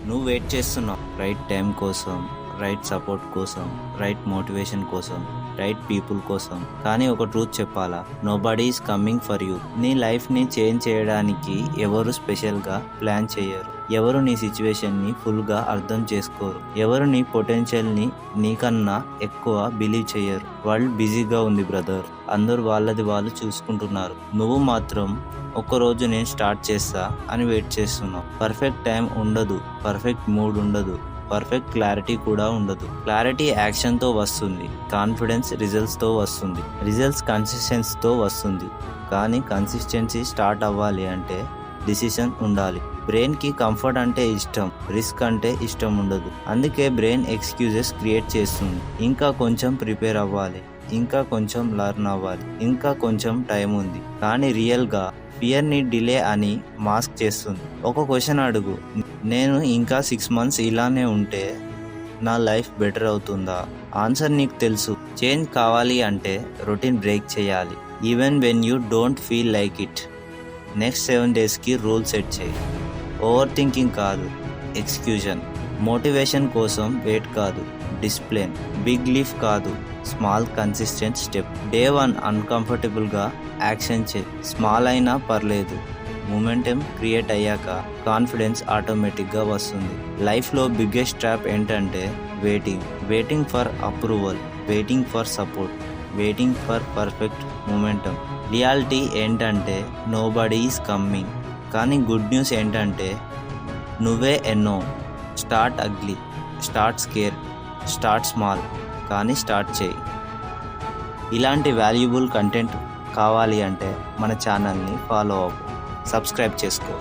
నువ్వు వెయిట్ చేస్తున్నావు right time కోసం, రైట్ సపోర్ట్ కోసం, రైట్ మోటివేషన్ కోసం, రైట్ పీపుల్ కోసం. కానీ ఒక ట్రూత్ చెప్పాలా, nobody is coming for you. నీ లైఫ్ని చేంజ్ చేయడానికి ఎవరు స్పెషల్గా ప్లాన్ చేయరు. ఎవరు నీ సిచ్యువేషన్ని ఫుల్గా అర్థం చేసుకోరు. ఎవరు నీ పొటెన్షియల్ని నీకన్నా ఎక్కువ బిలీవ్ చేయరు. వరల్డ్ బిజీగా ఉంది బ్రదర్. అందరూ వాళ్ళది వాళ్ళు చూసుకుంటున్నారు. నువ్వు మాత్రం ఒక్కరోజు నేను స్టార్ట్ చేస్తా అని వెయిట్ చేస్తున్నావు. పర్ఫెక్ట్ టైం ఉండదు, పర్ఫెక్ట్ మూడ్ ఉండదు, పర్ఫెక్ట్ క్లారిటీ కూడా ఉండదు. క్లారిటీ యాక్షన్తో వస్తుంది, కాన్ఫిడెన్స్ రిజల్ట్స్తో వస్తుంది, రిజల్ట్స్ కన్సిస్టెన్సీతో వస్తుంది. కానీ కన్సిస్టెన్సీ స్టార్ట్ అవ్వాలి అంటే డిసిషన్ ఉండాలి. బ్రెయిన్కి కంఫర్ట్ అంటే ఇష్టం, రిస్క్ అంటే ఇష్టం ఉండదు. అందుకే బ్రెయిన్ ఎక్స్క్యూజెస్ క్రియేట్ చేస్తుంది. ఇంకా కొంచెం ప్రిపేర్ అవ్వాలి, ఇంకా కొంచెం లర్న్ అవ్వాలి, ఇంకా కొంచెం టైం ఉంది. కానీ రియల్గా ఫియర్ని డిలే అని మాస్క్ చేస్తుంది. ఒక క్వశ్చన్ అడుగు, నేను ఇంకా 6 months ఇలానే ఉంటే నా లైఫ్ బెటర్ అవుతుందా? ఆన్సర్ నీకు తెలుసు. చేంజ్ కావాలి అంటే రొటీన్ బ్రేక్ చేయాలి, even when you don't feel like it. Next 7 daysకి రూల్ సెట్ చేయి. ఓవర్ థింకింగ్ కాదు, ఎక్స్క్యూజన్. మోటివేషన్ కోసం వెయిట్ కాదు, డిసిప్లిన్. బిగ్ లీఫ్ కాదు, స్మాల్ కన్సిస్టెంట్ స్టెప్. డే 1 అన్కంఫర్టబుల్గా యాక్షన్ చేయి. స్మాల్ అయినా పర్లేదు. మూమెంటం క్రియేట్ అయ్యాక కాన్ఫిడెన్స్ ఆటోమేటిక్గా వస్తుంది. లైఫ్లో బిగ్గెస్ట్ ట్రాప్ ఏంటంటే waiting for approval, waiting for support, waiting for perfect momentum. Reality ఏంటంటే నోబడీ ఈజ్ కమ్మింగ్. కానీ గుడ్ న్యూస్ ఏంటంటే నువ్వే ఎన్నో. Start ugly, start scare, start small, కానీ స్టార్ట్ చేయి. ఇలాంటి వాల్యుబుల్ కంటెంట్ కావాలి అంటే మన ఛానల్ని ఫాలో అవ్వు, సబ్స్క్రైబ్ చేసుకో.